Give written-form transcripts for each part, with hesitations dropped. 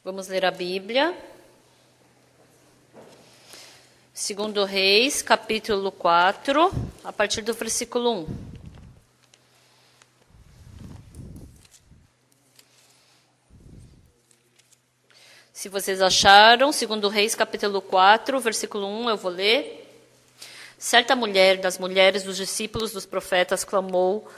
Vamos ler a Bíblia. 2 Reis, capítulo 4, a partir do versículo 1. Se vocês acharam, 2 Reis, capítulo 4, versículo 1, eu vou ler. Certa mulher das mulheres dos discípulos dos profetas clamou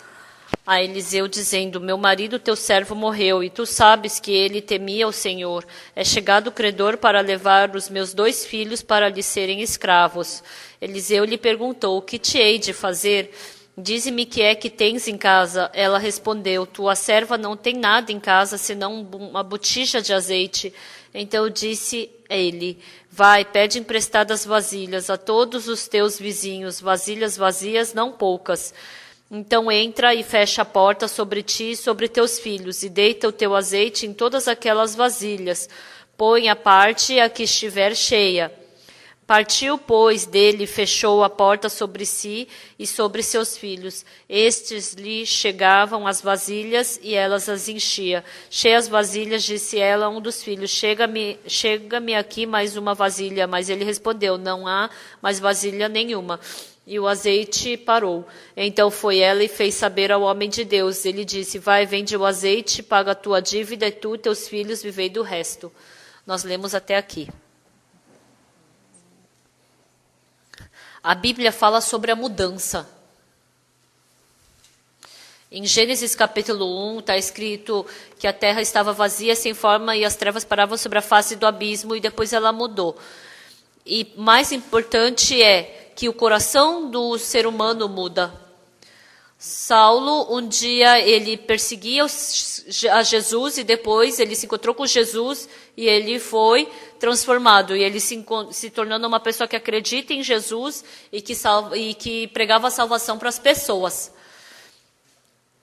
a Eliseu, dizendo: meu marido, teu servo, morreu, e tu sabes que ele temia o Senhor. É chegado o credor para levar os meus 2 filhos para lhe serem escravos. Eliseu lhe perguntou: o que te hei de fazer? Dize-me que é que tens em casa. Ela respondeu: tua serva não tem nada em casa, senão uma botija de azeite. Então disse ele: vai, pede emprestadas vasilhas a todos os teus vizinhos, vasilhas vazias, não poucas. Então entra e fecha a porta sobre ti e sobre teus filhos, e deita o teu azeite em todas aquelas vasilhas. Põe à parte a que estiver cheia. Partiu, pois, dele, fechou a porta sobre si e sobre seus filhos. Estes lhe chegavam as vasilhas e elas as enchia. Cheias vasilhas, disse ela a um dos filhos: chega-me aqui mais uma vasilha. Mas ele respondeu: não há mais vasilha nenhuma. E o azeite parou. Então foi ela e fez saber ao homem de Deus. Ele disse: vai, vende o azeite, paga a tua dívida, e tu e teus filhos vivei do resto. Nós lemos até aqui. A Bíblia fala sobre a mudança. Em Gênesis capítulo 1 está escrito que a terra estava vazia, sem forma, e as trevas paravam sobre a face do abismo, e depois ela mudou. E mais importante é que o coração do ser humano muda. Saulo, um dia, ele perseguia a Jesus, e depois ele se encontrou com Jesus e ele foi transformado. E ele se tornando uma pessoa que acredita em Jesus e que pregava a salvação para as pessoas.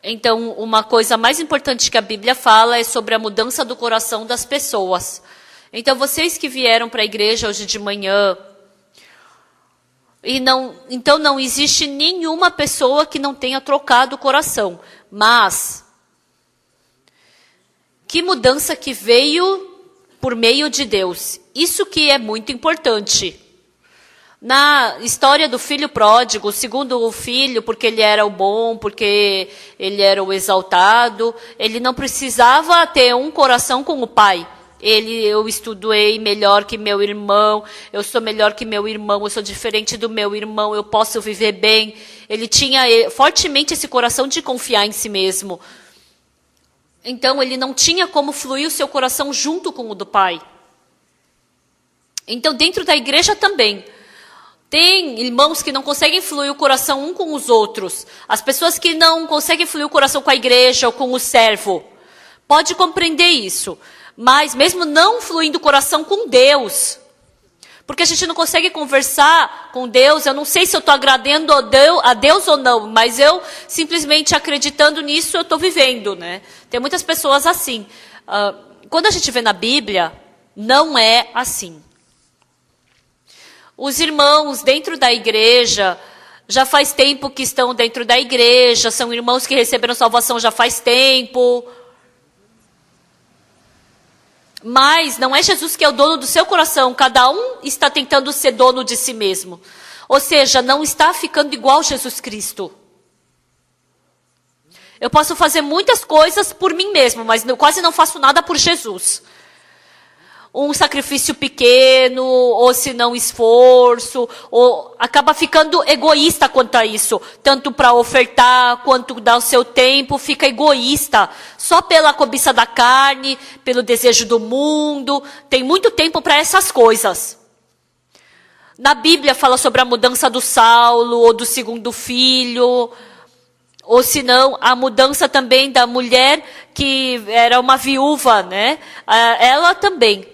Então, uma coisa mais importante que a Bíblia fala é sobre a mudança do coração das pessoas. Então, vocês que vieram para a igreja hoje de manhã, então não existe nenhuma pessoa que não tenha trocado o coração. Mas, que mudança que veio por meio de Deus. Isso que é muito importante. Na história do filho pródigo, o segundo filho, porque ele era o bom, porque ele era o exaltado, ele não precisava ter um coração com o pai. Eu estudei melhor que meu irmão, eu sou melhor que meu irmão, eu sou diferente do meu irmão, eu posso viver bem. Ele tinha fortemente esse coração de confiar em si mesmo. Então, ele não tinha como fluir o seu coração junto com o do pai. Então, dentro da igreja também, tem irmãos que não conseguem fluir o coração um com os outros. As pessoas que não conseguem fluir o coração com a igreja ou com o servo. Pode compreender isso. Mas mesmo não fluindo o coração com Deus, porque a gente não consegue conversar com Deus, eu não sei se eu estou agradando a Deus ou não, mas eu simplesmente acreditando nisso, eu estou vivendo, né? Tem muitas pessoas assim. Quando a gente vê na Bíblia, não é assim. Os irmãos dentro da igreja, já faz tempo que estão dentro da igreja, são irmãos que receberam salvação já faz tempo. Mas não é Jesus que é o dono do seu coração. Cada um está tentando ser dono de si mesmo. Ou seja, não está ficando igual Jesus Cristo. Eu posso fazer muitas coisas por mim mesmo, mas quase não faço nada por Jesus. Um sacrifício pequeno, ou se não esforço, ou acaba ficando egoísta quanto a isso. Tanto para ofertar, quanto dar o seu tempo, fica egoísta. Só pela cobiça da carne, pelo desejo do mundo. Tem muito tempo para essas coisas. Na Bíblia fala sobre a mudança do Saulo, ou do segundo filho. Ou se não, a mudança também da mulher que era uma viúva, né? Ela também.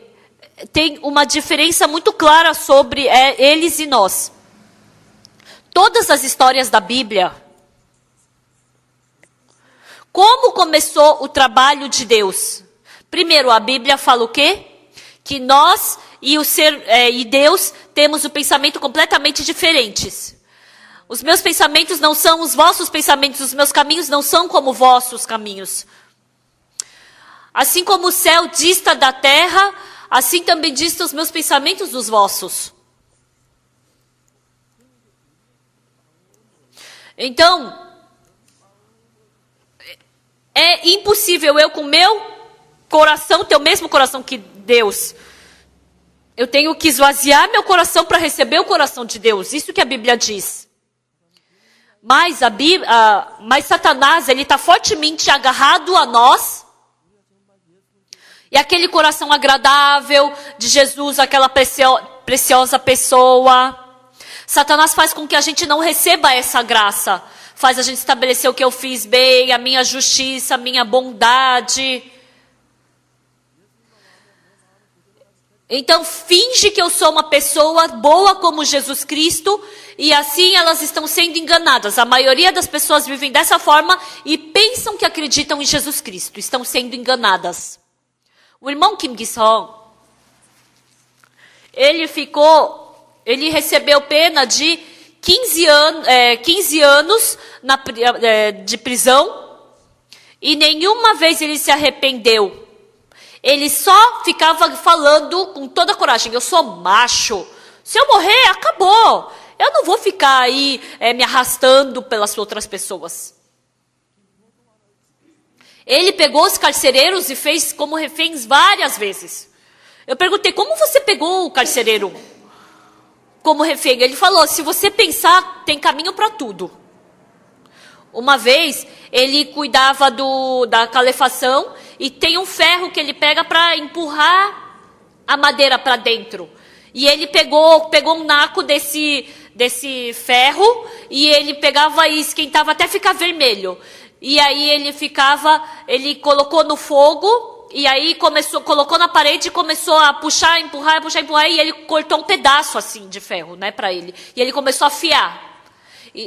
Tem uma diferença muito clara sobre eles e nós. Todas as histórias da Bíblia. Como começou o trabalho de Deus? Primeiro, a Bíblia fala o quê? Que nós e Deus temos o pensamento completamente diferentes. Os meus pensamentos não são os vossos pensamentos, os meus caminhos não são como vossos caminhos. Assim como o céu dista da terra, assim também distam os meus pensamentos dos vossos. Então, é impossível eu com meu coração ter o mesmo coração que Deus. Eu tenho que esvaziar meu coração para receber o coração de Deus. Isso que a Bíblia diz. Mas Satanás, ele está fortemente agarrado a nós. E aquele coração agradável de Jesus, aquela preciosa pessoa. Satanás faz com que a gente não receba essa graça. Faz a gente estabelecer o que eu fiz bem, a minha justiça, a minha bondade. Então, finge que eu sou uma pessoa boa como Jesus Cristo, e assim elas estão sendo enganadas. A maioria das pessoas vivem dessa forma e pensam que acreditam em Jesus Cristo. Estão sendo enganadas. O irmão Kim Gi-sung, ele recebeu pena de 15 anos de prisão, e nenhuma vez ele se arrependeu. Ele só ficava falando com toda a coragem, eu sou macho, se eu morrer, acabou. Eu não vou ficar aí me arrastando pelas outras pessoas. Ele pegou os carcereiros e fez como reféns várias vezes. Eu perguntei, como você pegou o carcereiro como refém? Ele falou, se você pensar, tem caminho para tudo. Uma vez, ele cuidava da calefação e tem um ferro que ele pega para empurrar a madeira para dentro. E ele pegou um naco desse ferro e ele pegava e esquentava até ficar vermelho. E aí ele colocou no fogo e aí colocou na parede e começou a puxar, empurrar e ele cortou um pedaço assim de ferro, né, para ele. E ele começou a afiar.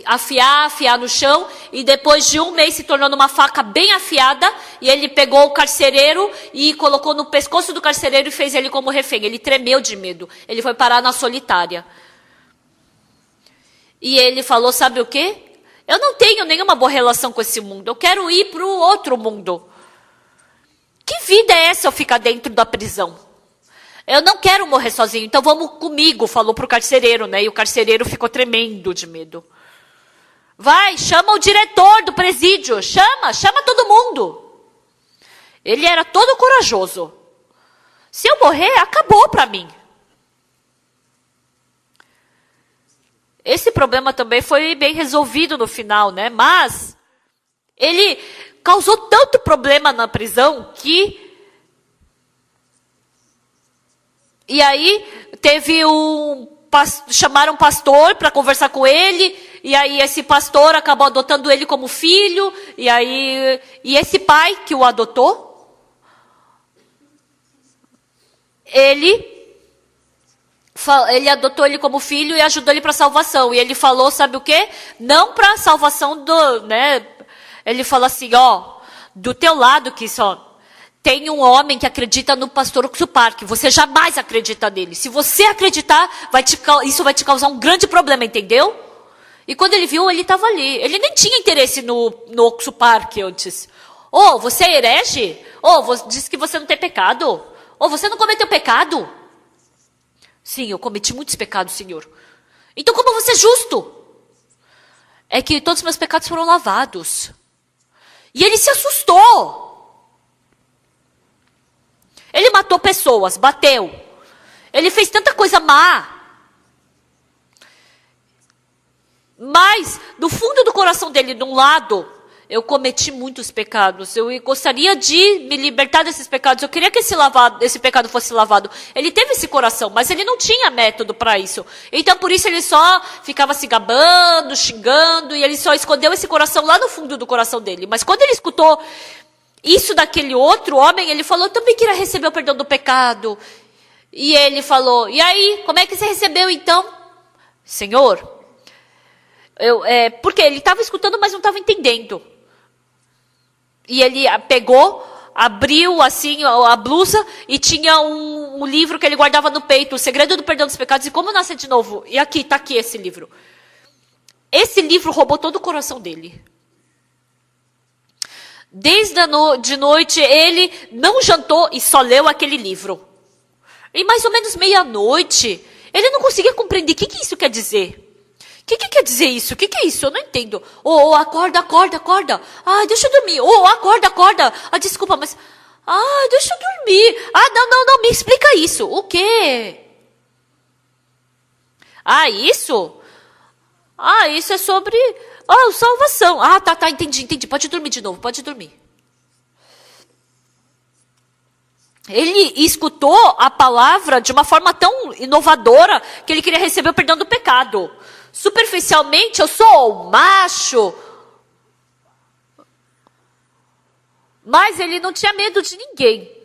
Afiar no chão, e depois de um mês se tornou uma faca bem afiada, e ele pegou o carcereiro e colocou no pescoço do carcereiro e fez ele como refém. Ele tremeu de medo, ele foi parar na solitária. E ele falou, sabe o quê? Eu não tenho nenhuma boa relação com esse mundo, eu quero ir para o outro mundo. Que vida é essa eu ficar dentro da prisão? Eu não quero morrer sozinho, então vamos comigo, falou para o carcereiro, né? E o carcereiro ficou tremendo de medo. Vai, chama o diretor do presídio, chama todo mundo. Ele era todo corajoso. Se eu morrer, acabou para mim. Esse problema também foi bem resolvido no final, né? Mas ele causou tanto problema na prisão que... E aí chamaram um pastor para conversar com ele, e aí esse pastor acabou adotando ele como filho, e esse pai que o adotou, ele adotou ele como filho e ajudou ele para a salvação. E ele falou, sabe o quê? Não para a salvação né? Ele falou assim, do teu lado, que só tem um homem que acredita no pastor Oksu Park. Você jamais acredita nele. Se você acreditar, isso vai te causar um grande problema, entendeu? E quando ele viu, ele estava ali. Ele nem tinha interesse no Oksu Park antes. Você é herege? Você diz que você não tem pecado? Você não cometeu pecado? Sim, eu cometi muitos pecados, Senhor. Então como você é justo? É que todos os meus pecados foram lavados. E ele se assustou. Ele matou pessoas, bateu. Ele fez tanta coisa má. Mas, no fundo do coração dele, de um lado, eu cometi muitos pecados. Eu gostaria de me libertar desses pecados. Eu queria que esse pecado fosse lavado. Ele teve esse coração, mas ele não tinha método para isso. Então, por isso, ele só ficava se gabando, xingando, e ele só escondeu esse coração lá no fundo do coração dele. Mas quando ele escutou isso daquele outro homem, ele falou, eu também queria receber o perdão do pecado. E ele falou, e aí, como é que você recebeu então? Senhor, porque ele estava escutando, mas não estava entendendo. E ele pegou, abriu assim a blusa e tinha um livro que ele guardava no peito, O Segredo do Perdão dos Pecados e Como Nascer de Novo. E aqui, está aqui esse livro. Esse livro roubou todo o coração dele. De noite ele não jantou e só leu aquele livro. E mais ou menos meia-noite, ele não conseguia compreender o que isso quer dizer. O que quer dizer isso? O que é isso? Eu não entendo. Acorda, acorda, acorda. Deixa eu dormir. Acorda, acorda. Desculpa, mas... deixa eu dormir. Não, me explica isso. O quê? Isso? Isso é sobre salvação. Tá, entendi. Pode dormir de novo, pode dormir. Ele escutou a palavra de uma forma tão inovadora que ele queria receber o perdão do pecado. Superficialmente, eu sou macho. Mas ele não tinha medo de ninguém.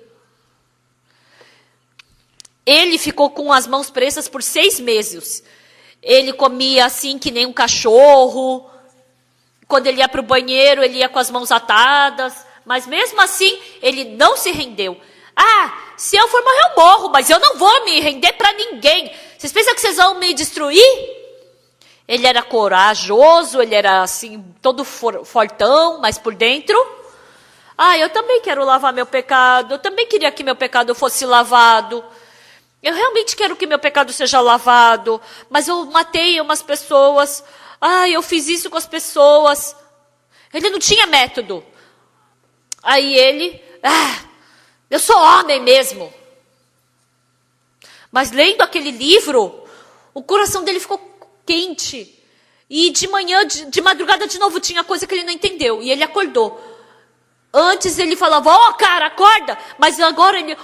Ele ficou com as mãos presas por 6 meses. Ele comia assim que nem um cachorro. Quando ele ia para o banheiro, ele ia com as mãos atadas. Mas mesmo assim, ele não se rendeu. Se eu for morrer, eu morro, mas eu não vou me render para ninguém. Vocês pensam que vocês vão me destruir? Ele era corajoso, ele era assim, todo fortão, mas por dentro... eu também quero lavar meu pecado, eu também queria que meu pecado fosse lavado. Eu realmente quero que meu pecado seja lavado, mas eu matei umas pessoas. Eu fiz isso com as pessoas. Ele não tinha método. Aí ele, eu sou homem mesmo. Mas lendo aquele livro, o coração dele ficou quente. E de manhã, de madrugada de novo, tinha coisa que ele não entendeu. E ele acordou. Antes ele falava, cara, acorda. Mas agora ele,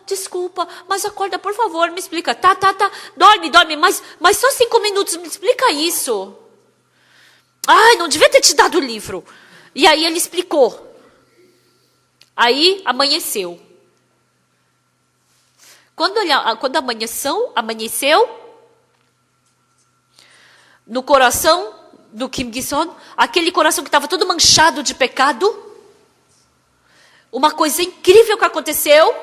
desculpa, mas acorda, por favor, me explica. Tá, dorme, mas só 5 minutos, me explica isso. Não devia ter te dado o livro. E aí ele explicou. Aí amanheceu. Quando amanheceu, no coração do Kim Gi-son, aquele coração que estava todo manchado de pecado, uma coisa incrível que aconteceu,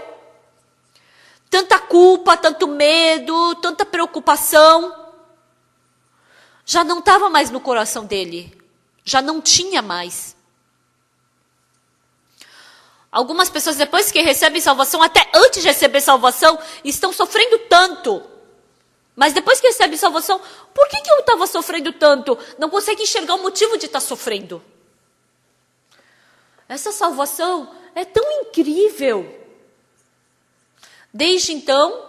tanta culpa, tanto medo, tanta preocupação, já não estava mais no coração dele, já não tinha mais. Algumas pessoas, depois que recebem salvação, até antes de receber salvação, estão sofrendo tanto. Mas depois que recebem salvação, por que eu estava sofrendo tanto? Não consegue enxergar o motivo de estar sofrendo. Essa salvação é tão incrível. Desde então,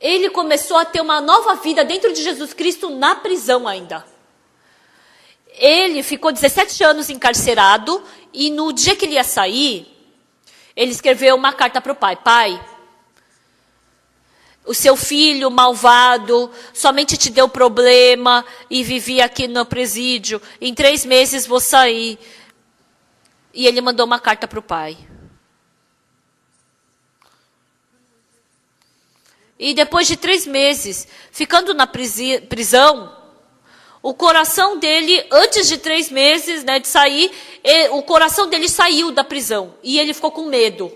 ele começou a ter uma nova vida dentro de Jesus Cristo na prisão ainda. Ele ficou 17 anos encarcerado e no dia que ele ia sair, ele escreveu uma carta para o pai. Pai, o seu filho malvado somente te deu problema e vivia aqui no presídio. Em 3 meses vou sair. E ele mandou uma carta para o pai. E depois de 3 meses, ficando na prisão, o coração dele, antes de 3 meses, de sair, o coração dele saiu da prisão. E ele ficou com medo.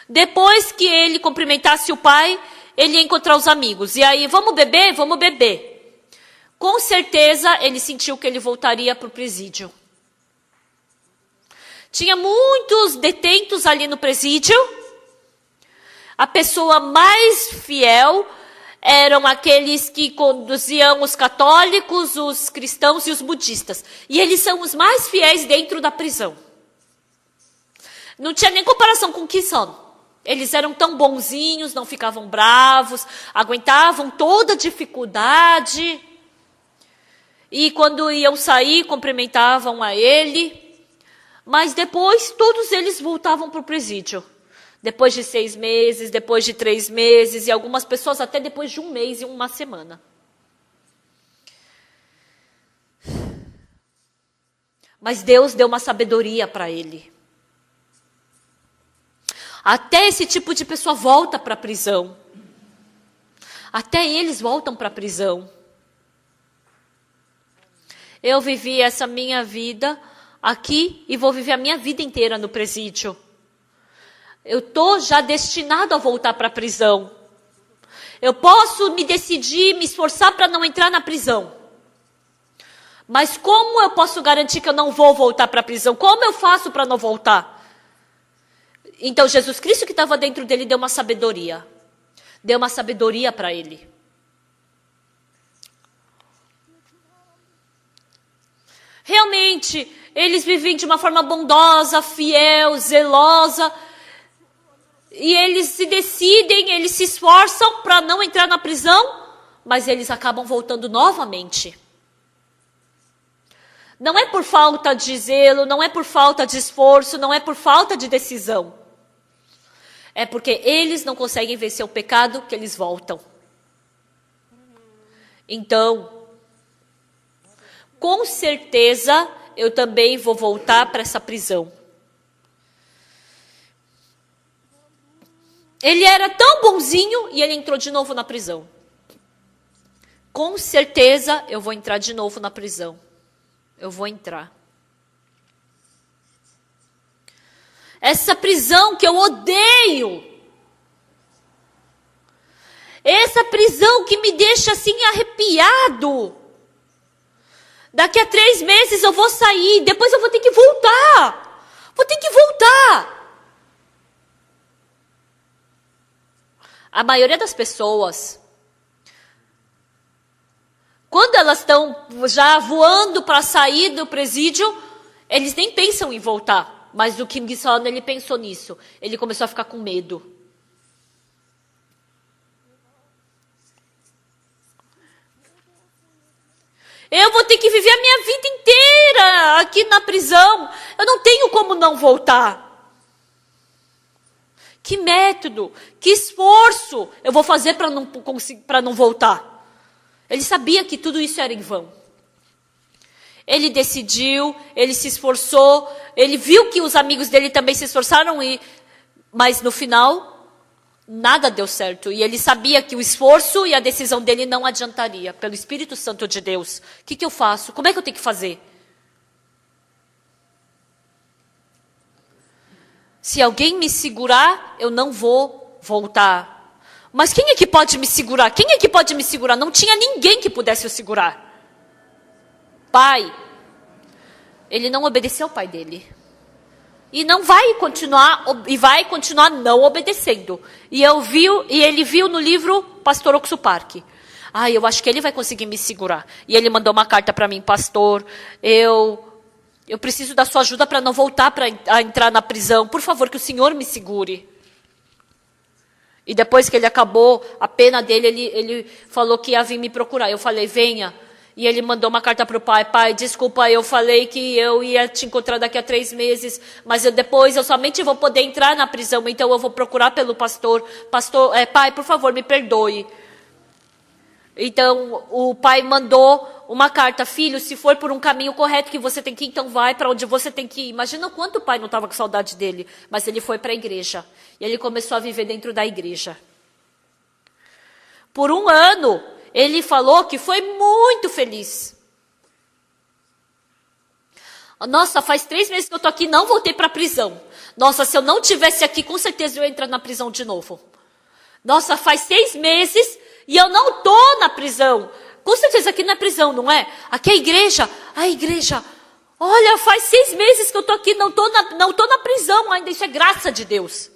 Depois que ele cumprimentasse o pai, ele ia encontrar os amigos. E aí, vamos beber? Vamos beber. Com certeza, ele sentiu que ele voltaria para o presídio. Tinha muitos detentos ali no presídio. A pessoa mais fiel eram aqueles que conduziam os católicos, os cristãos e os budistas. E eles são os mais fiéis dentro da prisão. Não tinha nem comparação com o Ki-son. Eles eram tão bonzinhos, não ficavam bravos, aguentavam toda a dificuldade. E quando iam sair, cumprimentavam a ele. Mas depois, todos eles voltavam para o presídio. Depois de 6 meses, depois de 3 meses, e algumas pessoas até depois de 1 mês e 1 semana. Mas Deus deu uma sabedoria para ele. Até esse tipo de pessoa volta para a prisão. Até eles voltam para a prisão. Eu vivi essa minha vida aqui e vou viver a minha vida inteira no presídio. Eu estou já destinado a voltar para a prisão. Eu posso me decidir, me esforçar para não entrar na prisão. Mas como eu posso garantir que eu não vou voltar para a prisão? Como eu faço para não voltar? Então, Jesus Cristo que estava dentro dele deu uma sabedoria. Deu uma sabedoria para ele. Realmente, eles vivem de uma forma bondosa, fiel, zelosa. E eles se decidem, eles se esforçam para não entrar na prisão, mas eles acabam voltando novamente. Não é por falta de zelo, não é por falta de esforço, não é por falta de decisão. É porque eles não conseguem vencer o pecado que eles voltam. Então, com certeza, eu também vou voltar para essa prisão. Ele era tão bonzinho e ele entrou de novo na prisão. Com certeza, eu vou entrar de novo na prisão. Eu vou entrar. Essa prisão que eu odeio. Essa prisão que me deixa assim arrepiado. Daqui a 3 meses eu vou sair. Depois eu vou ter que voltar. Vou ter que voltar. A maioria das pessoas, quando elas estão já voando para sair do presídio, eles nem pensam em voltar. Mas o Kim Il-sung, ele pensou nisso. Ele começou a ficar com medo. Eu vou ter que viver a minha vida inteira aqui na prisão. Eu não tenho como não voltar. Que método, que esforço eu vou fazer para não voltar? Ele sabia que tudo isso era em vão. Ele decidiu, ele se esforçou, ele viu que os amigos dele também se esforçaram, mas no final, nada deu certo. E ele sabia que o esforço e a decisão dele não adiantaria. Pelo Espírito Santo de Deus, o que eu faço? Como é que eu tenho que fazer? Se alguém me segurar, eu não vou voltar. Mas quem é que pode me segurar? Quem é que pode me segurar? Não tinha ninguém que pudesse o segurar. Pai. Ele não obedeceu ao pai dele. E não vai continuar, e vai continuar não obedecendo. E ele viu no livro Pastor Oksupark. Eu acho que ele vai conseguir me segurar. E ele mandou uma carta para mim, pastor, eu preciso da sua ajuda para não voltar a entrar na prisão. Por favor, que o senhor me segure. E depois que ele acabou a pena dele, ele falou que ia vir me procurar. Eu falei, venha. E ele mandou uma carta para o pai. Pai, desculpa, eu falei que eu ia te encontrar daqui a 3 meses. Mas depois eu somente vou poder entrar na prisão. Então eu vou procurar pelo pastor. Pai, por favor, me perdoe. Então o pai mandou uma carta, filho, se for por um caminho correto que você tem que ir, então vai para onde você tem que ir. Imagina o quanto o pai não estava com saudade dele, mas ele foi para a igreja. E ele começou a viver dentro da igreja. Por 1 ano, ele falou que foi muito feliz. Nossa, faz 3 meses que eu estou aqui, não voltei para a prisão. Nossa, se eu não tivesse aqui, com certeza eu ia entrar na prisão de novo. Nossa, faz 6 meses e eu não estou na prisão. Com certeza aqui não é prisão, não é? Aqui é a igreja. Olha, faz 6 meses que eu estou aqui, não estou na prisão ainda. Isso é graça de Deus.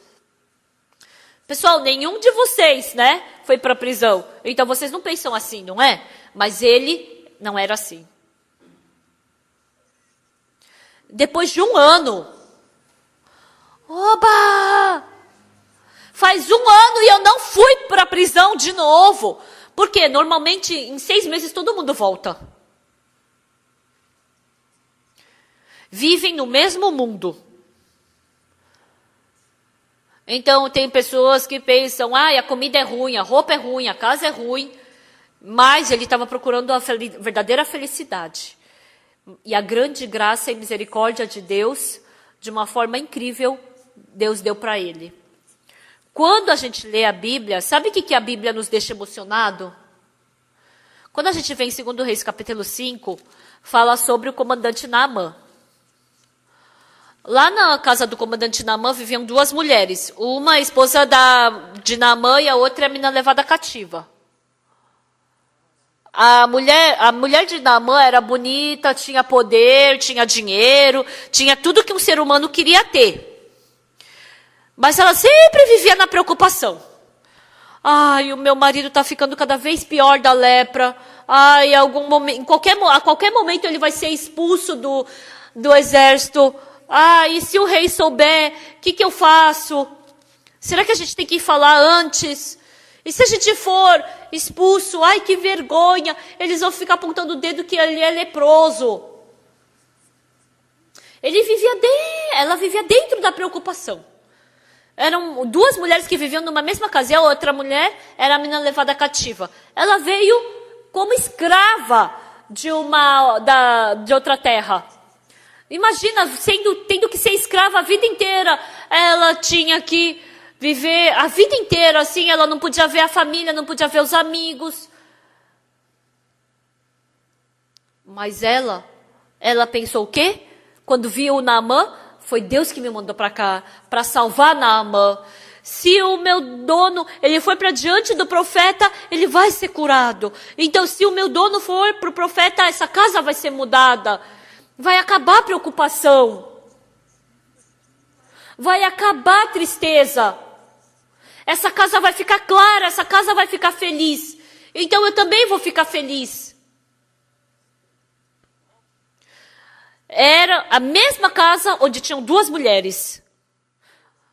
Pessoal, nenhum de vocês, né, foi para a prisão. Então vocês não pensam assim, não é? Mas ele não era assim. Depois de 1 ano, oba! Faz 1 ano e eu não fui para a prisão de novo. Porque normalmente em 6 meses todo mundo volta. Vivem no mesmo mundo. Então tem pessoas que pensam, a comida é ruim, a roupa é ruim, a casa é ruim. Mas ele estava procurando a verdadeira felicidade. E a grande graça e misericórdia de Deus, de uma forma incrível, Deus deu para ele. Quando a gente lê a Bíblia, sabe o que a Bíblia nos deixa emocionado? Quando a gente vê em 2 Reis, capítulo 5, fala sobre o comandante Naamã. Lá na casa do comandante Naamã viviam 2 mulheres. Uma a esposa de Naamã e a outra a menina levada cativa. A mulher de Naamã era bonita, tinha poder, tinha dinheiro, tinha tudo que um ser humano queria ter. Mas ela sempre vivia na preocupação. Ai, o meu marido está ficando cada vez pior da lepra. Ai, a qualquer momento ele vai ser expulso do exército. Ai, e se o rei souber, o que eu faço? Será que a gente tem que falar antes? E se a gente for expulso, ai que vergonha, eles vão ficar apontando o dedo que ele é leproso. Ela vivia dentro da preocupação. Eram duas mulheres que viviam numa mesma casa, e a outra mulher era a menina levada cativa. Ela veio como escrava de outra terra. Imagina, tendo que ser escrava a vida inteira, ela tinha que viver a vida inteira assim, ela não podia ver a família, não podia ver os amigos. Mas ela pensou o quê? Quando viu o Naamã, foi Deus que me mandou para cá, para salvar Naamã. Se o meu dono, ele foi para diante do profeta, ele vai ser curado. Então, se o meu dono for para o profeta, essa casa vai ser mudada. Vai acabar a preocupação. Vai acabar a tristeza. Essa casa vai ficar clara, essa casa vai ficar feliz. Então eu também vou ficar feliz. Era a mesma casa onde tinham duas mulheres.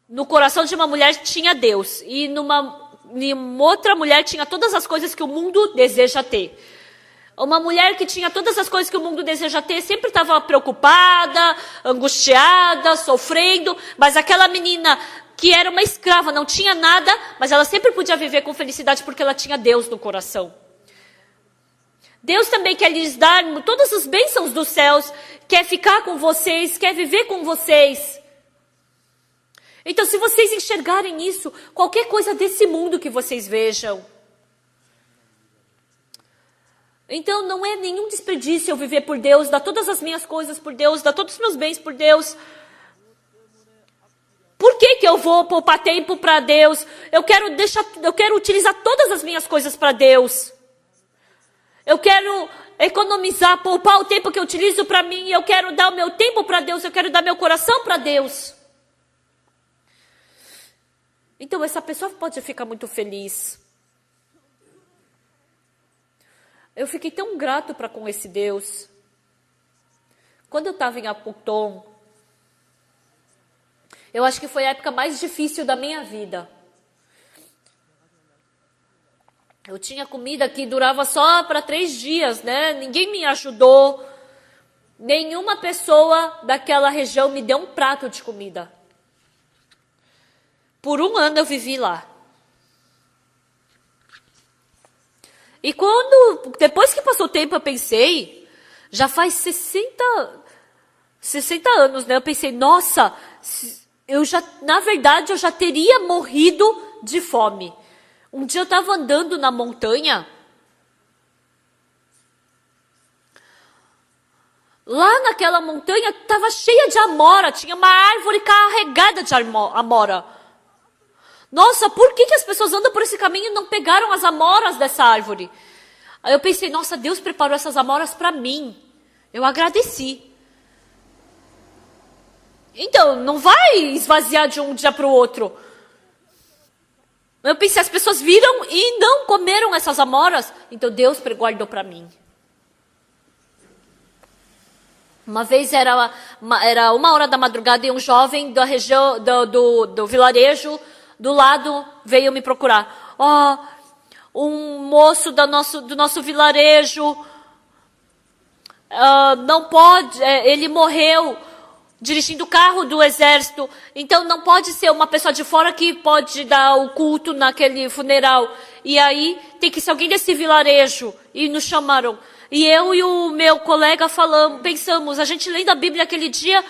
No coração de uma mulher tinha Deus. E numa outra mulher tinha todas as coisas que o mundo deseja ter. Uma mulher que tinha todas as coisas que o mundo deseja ter, sempre estava preocupada, angustiada, sofrendo. Mas aquela menina que era uma escrava, não tinha nada, mas ela sempre podia viver com felicidade porque ela tinha Deus no coração. Deus também quer lhes dar todas as bênçãos dos céus, quer ficar com vocês, quer viver com vocês. Então, se vocês enxergarem isso, qualquer coisa desse mundo que vocês vejam, então não é nenhum desperdício eu viver por Deus, dar todas as minhas coisas por Deus, dar todos os meus bens por Deus. Por que eu vou poupar tempo para Deus? Eu quero utilizar todas as minhas coisas para Deus. Eu quero economizar, poupar o tempo que eu utilizo para mim. Eu quero dar o meu tempo para Deus. Eu quero dar meu coração para Deus. Então essa pessoa pode ficar muito feliz. Eu fiquei tão grato com esse Deus. Quando eu estava em Aputom, eu acho que foi a época mais difícil da minha vida. Eu tinha comida que durava só para 3 dias, né? Ninguém me ajudou. Nenhuma pessoa daquela região me deu um prato de comida. Por 1 ano eu vivi lá. E depois que passou o tempo, eu pensei, já faz 60 anos, né? Eu pensei, nossa, na verdade, eu já teria morrido de fome. Um dia eu estava andando na montanha. Lá naquela montanha estava cheia de amora. Tinha uma árvore carregada de amora. Nossa, por que as pessoas andam por esse caminho e não pegaram as amoras dessa árvore? Aí eu pensei, nossa, Deus preparou essas amoras para mim. Eu agradeci. Então, não vai esvaziar de um dia para o outro. Eu pensei, as pessoas viram e não comeram essas amoras. Então Deus guardou para mim. Uma vez era 1h da madrugada e um jovem da região do vilarejo do lado veio me procurar. Um moço do nosso vilarejo não pode, ele morreu dirigindo o carro do exército, então não pode ser uma pessoa de fora que pode dar o culto naquele funeral. E aí tem que ser alguém desse vilarejo. E nos chamaram. E eu e o meu colega pensamos, a gente lendo a Bíblia aquele dia,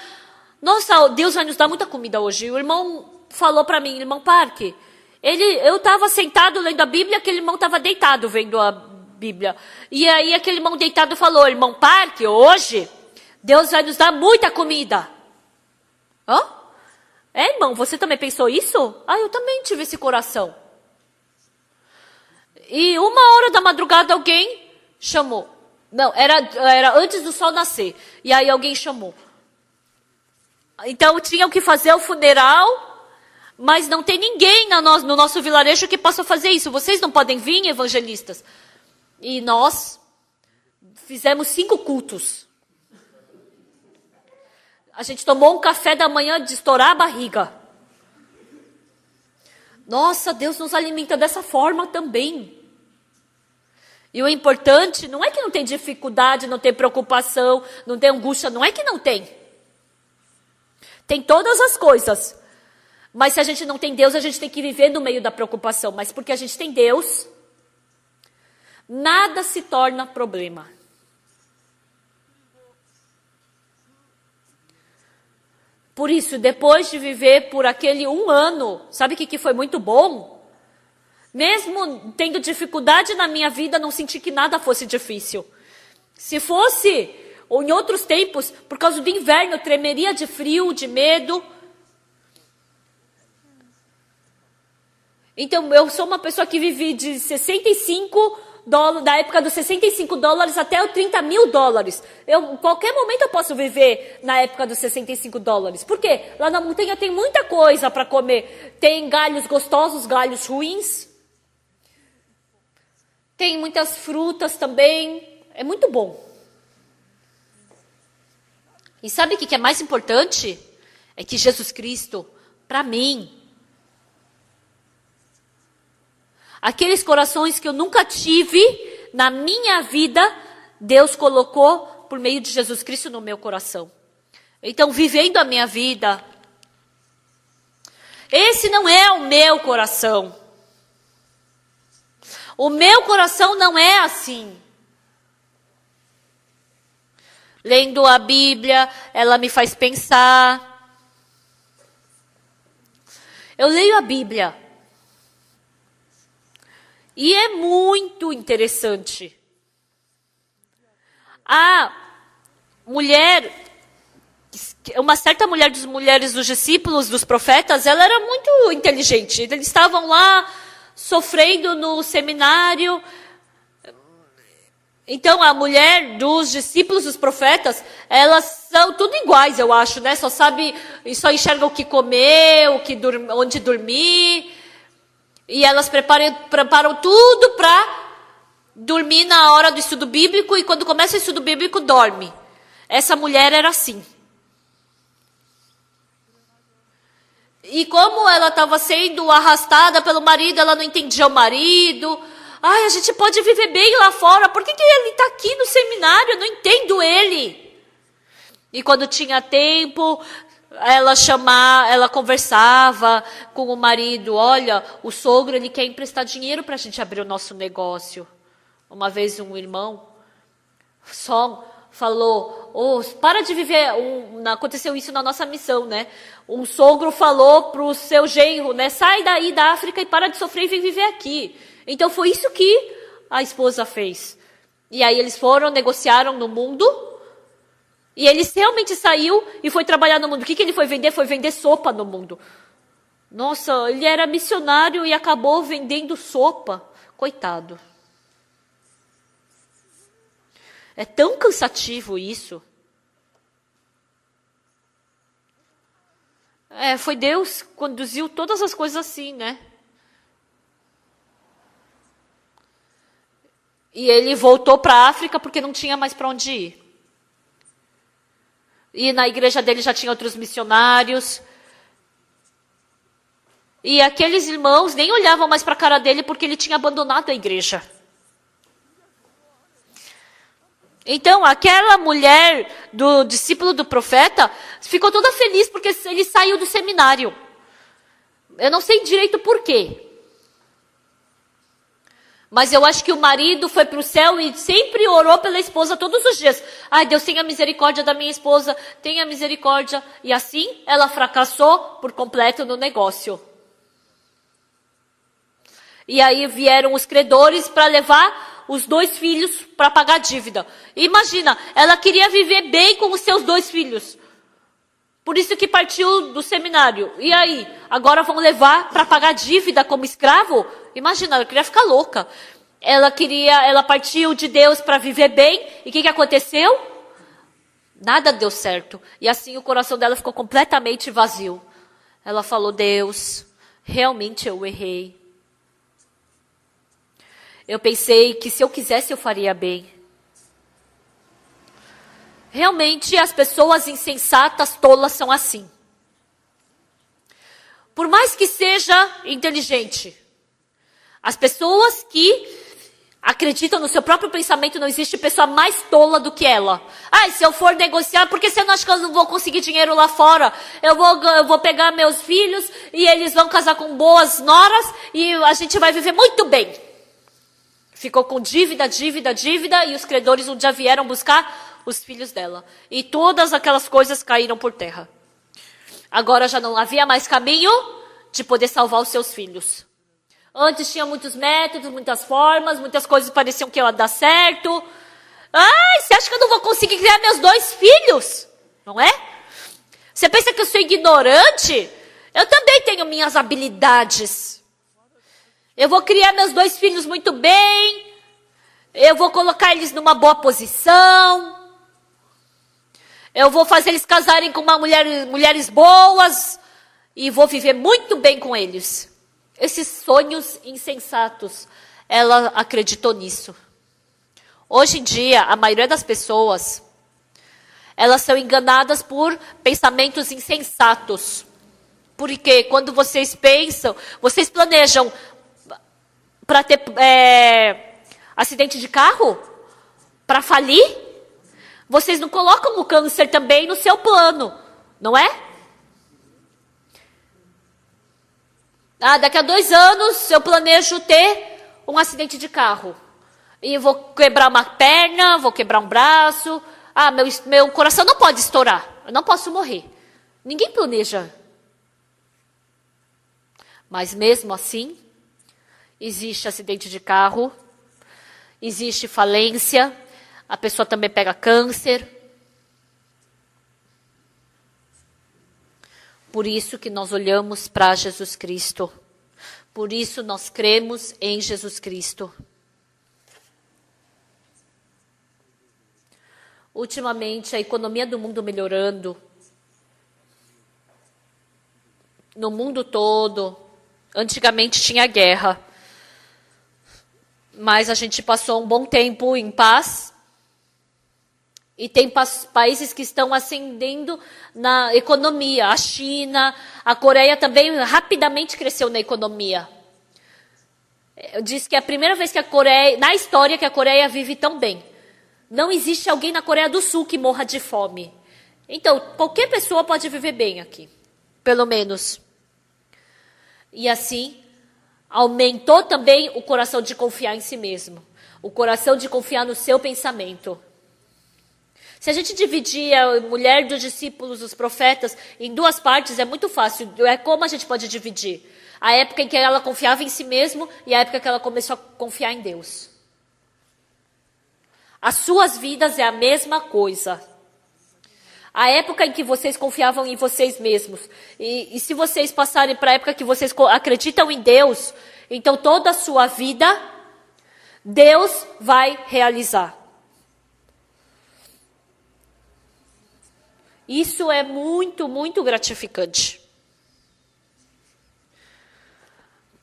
nossa, Deus vai nos dar muita comida hoje. E o irmão falou para mim, irmão Parque, eu estava sentado lendo a Bíblia, aquele irmão estava deitado vendo a Bíblia. E aí aquele irmão deitado falou, irmão Parque, hoje Deus vai nos dar muita comida. Irmão, você também pensou isso? Eu também tive esse coração. E 1h da madrugada alguém Chamou. Não, era antes do sol nascer. E aí alguém chamou. Então tinham que fazer o funeral, mas não tem ninguém no nosso vilarejo que possa fazer isso. Vocês não podem vir, evangelistas? E nós fizemos 5 cultos. A gente tomou um café da manhã de estourar a barriga. Nossa, Deus nos alimenta dessa forma também. E o importante não é que não tem dificuldade, não tem preocupação, não tem angústia, não é que não tem. Tem todas as coisas. Mas se a gente não tem Deus, a gente tem que viver no meio da preocupação. Mas porque a gente tem Deus, nada se torna problema. Por isso, depois de viver por aquele 1 ano, sabe o que foi muito bom? Mesmo tendo dificuldade na minha vida, não senti que nada fosse difícil. Se fosse, ou em outros tempos, por causa do inverno, eu tremeria de frio, de medo. Então, eu sou uma pessoa que vivi de $65, da época dos $65 até os $30.000. Em qualquer momento eu posso viver na época dos $65. Por quê? Lá na montanha tem muita coisa para comer. Tem galhos gostosos, galhos ruins. Tem muitas frutas também. É muito bom. E sabe o que é mais importante? É que Jesus Cristo, para mim, aqueles corações que eu nunca tive na minha vida, Deus colocou por meio de Jesus Cristo no meu coração. Então, vivendo a minha vida, esse não é o meu coração. O meu coração não é assim. Lendo a Bíblia, ela me faz pensar. Eu leio a Bíblia. E é muito interessante. A mulher, uma certa mulher das mulheres dos discípulos, dos profetas, ela era muito inteligente. Eles estavam lá sofrendo no seminário. Então, a mulher dos discípulos dos profetas, elas são tudo iguais, eu acho, né? Só enxergam o que comer, onde dormir. E elas preparam tudo para dormir na hora do estudo bíblico, e quando começa o estudo bíblico, dorme. Essa mulher era assim. E como ela estava sendo arrastada pelo marido, ela não entendia o marido. Ai, a gente pode viver bem lá fora, por que ele está aqui no seminário? Eu não entendo ele. E quando tinha tempo, ela conversava com o marido. Olha, o sogro, ele quer emprestar dinheiro para a gente abrir o nosso negócio. Uma vez um irmão só falou, para de viver, aconteceu isso na nossa missão, né? Um sogro falou para o seu genro, né? Sai daí da África e para de sofrer e vem viver aqui. Então foi isso que a esposa fez. E aí eles negociaram no mundo. E ele realmente saiu e foi trabalhar no mundo. O que ele foi vender? Foi vender sopa no mundo. Nossa, ele era missionário e acabou vendendo sopa. Coitado. É tão cansativo isso. Foi Deus que conduziu todas as coisas assim, né? E ele voltou para a África porque não tinha mais para onde ir. E na igreja dele já tinha outros missionários. E aqueles irmãos nem olhavam mais para a cara dele porque ele tinha abandonado a igreja. Então, aquela mulher do discípulo do profeta ficou toda feliz porque ele saiu do seminário. Eu não sei direito por quê. Mas eu acho que o marido foi para o céu e sempre orou pela esposa todos os dias. Ai, Deus, tenha misericórdia da minha esposa, tenha misericórdia. E assim, ela fracassou por completo no negócio. E aí vieram os credores para levar os 2 filhos para pagar a dívida. E imagina, ela queria viver bem com os seus 2 filhos. Por isso que partiu do seminário. E aí, agora vão levar para pagar a dívida como escravo? Imagina, eu queria ficar louca. Ela partiu de Deus para viver bem. E o que aconteceu? Nada deu certo. E assim o coração dela ficou completamente vazio. Ela falou: Deus, realmente eu errei. Eu pensei que se eu quisesse eu faria bem. Realmente as pessoas insensatas, tolas são assim. Por mais que seja inteligente, as pessoas que acreditam no seu próprio pensamento, não existe pessoa mais tola do que ela. Se eu for negociar, por que você não acha que eu não vou conseguir dinheiro lá fora? Eu vou pegar meus filhos e eles vão casar com boas noras e a gente vai viver muito bem. Ficou com dívida e os credores um dia vieram buscar os filhos dela. E todas aquelas coisas caíram por terra. Agora já não havia mais caminho de poder salvar os seus filhos. Antes tinha muitos métodos, muitas formas, muitas coisas pareciam que ia dar certo. Você acha que eu não vou conseguir criar meus 2 filhos? Não é? Você pensa que eu sou ignorante? Eu também tenho minhas habilidades. Eu vou criar meus 2 filhos muito bem. Eu vou colocar eles numa boa posição. Eu vou fazer eles casarem com mulheres boas. E vou viver muito bem com eles. Esses sonhos insensatos, ela acreditou nisso. Hoje em dia, a maioria das pessoas, elas são enganadas por pensamentos insensatos. Porque quando vocês pensam, vocês planejam para ter acidente de carro? Para falir? Vocês não colocam o câncer também no seu plano, não é? Daqui a 2 anos eu planejo ter um acidente de carro. E vou quebrar uma perna, vou quebrar um braço. Meu coração não pode estourar. Eu não posso morrer. Ninguém planeja. Mas mesmo assim, existe acidente de carro, existe falência, a pessoa também pega câncer. Por isso que nós olhamos para Jesus Cristo. Por isso nós cremos em Jesus Cristo. Ultimamente, a economia do mundo melhorando. No mundo todo. Antigamente tinha guerra. Mas a gente passou um bom tempo em paz. E tem países que estão ascendendo na economia. A China, a Coreia também rapidamente cresceu na economia. Diz que é a primeira vez que a Coreia, na história, que a Coreia vive tão bem. Não existe alguém na Coreia do Sul que morra de fome. Então, qualquer pessoa pode viver bem aqui. Pelo menos. E assim, aumentou também o coração de confiar em si mesmo. O coração de confiar no seu pensamento. Se a gente dividir a mulher dos discípulos, dos profetas, em 2 partes, é muito fácil. É como a gente pode dividir. A época em que ela confiava em si mesma e a época que ela começou a confiar em Deus. As suas vidas é a mesma coisa. A época em que vocês confiavam em vocês mesmos. E se vocês passarem para a época que vocês acreditam em Deus, então toda a sua vida, Deus vai realizar. Isso é muito, muito gratificante.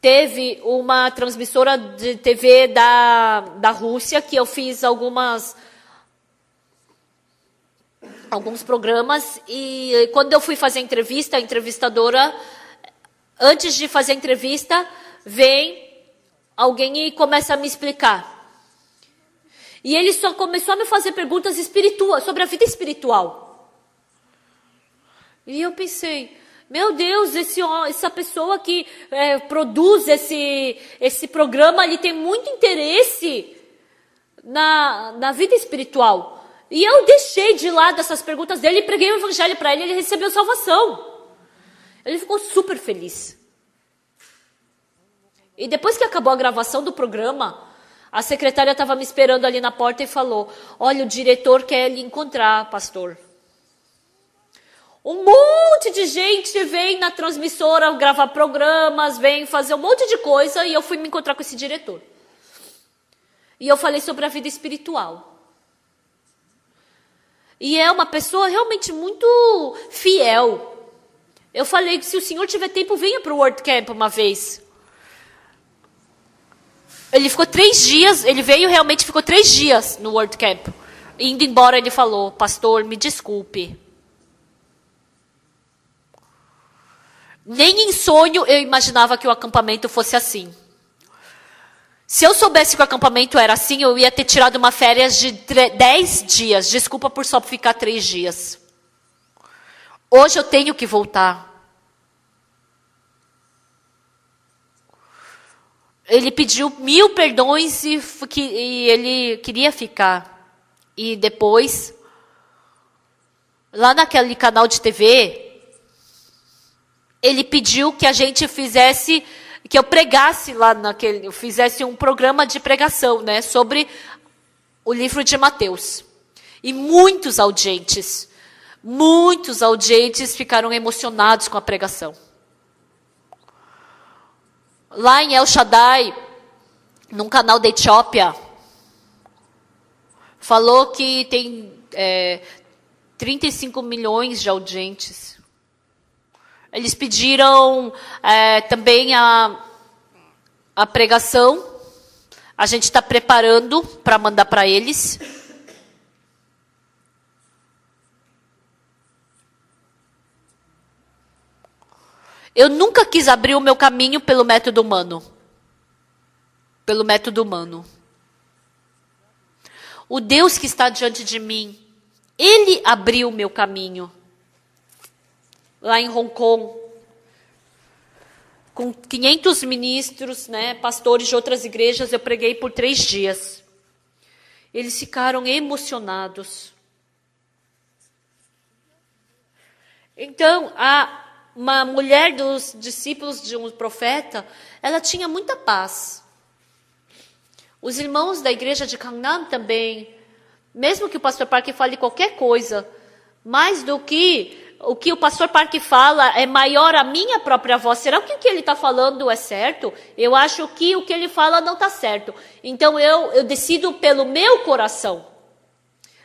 Teve uma transmissora de TV da Rússia, que eu fiz alguns programas, e quando eu fui fazer a entrevista, a entrevistadora, antes de fazer a entrevista, vem alguém e começa a me explicar. E ele só começou a me fazer perguntas espirituais, sobre a vida espiritual. E eu pensei, meu Deus, essa pessoa que produz esse programa, ele tem muito interesse na vida espiritual. E eu deixei de lado essas perguntas dele e preguei o evangelho para ele, ele recebeu salvação. Ele ficou super feliz. E depois que acabou a gravação do programa, a secretária estava me esperando ali na porta e falou, olha, o diretor quer lhe encontrar, pastor. Um monte de gente vem na transmissora gravar programas, vem fazer um monte de coisa, e eu fui me encontrar com esse diretor. E eu falei sobre a vida espiritual. E é uma pessoa realmente muito fiel. Eu falei que se o senhor tiver tempo, venha para o Word Camp uma vez. Ele ficou 3 dias, ele veio realmente, ficou 3 dias no Word Camp. Indo embora, ele falou, pastor, me desculpe. Nem em sonho eu imaginava que o acampamento fosse assim. Se eu soubesse que o acampamento era assim, eu ia ter tirado uma férias de 10 dias. Desculpa por só ficar 3 dias. Hoje eu tenho que voltar. Ele pediu 1000 perdões e ele queria ficar. E depois, lá naquele canal de TV, ele pediu que a gente fizesse, que eu pregasse lá fizesse um programa de pregação, né, sobre o livro de Mateus. E muitos audientes ficaram emocionados com a pregação. Lá em El Shaddai, num canal da Etiópia, falou que tem 35 milhões de audientes. Eles pediram também a pregação. A gente está preparando para mandar para eles. Eu nunca quis abrir o meu caminho pelo método humano. Pelo método humano. O Deus que está diante de mim, Ele abriu o meu caminho. Lá em Hong Kong, com 500 ministros, né, pastores de outras igrejas, eu preguei por 3 dias. Eles ficaram emocionados. Então, uma mulher dos discípulos de um profeta, ela tinha muita paz. Os irmãos da igreja de Gangnam também, mesmo que o pastor Park fale qualquer coisa, mais do que o que o pastor Park fala é maior a minha própria voz. Será que o que ele está falando é certo? Eu acho que o que ele fala não está certo. Então eu decido pelo meu coração.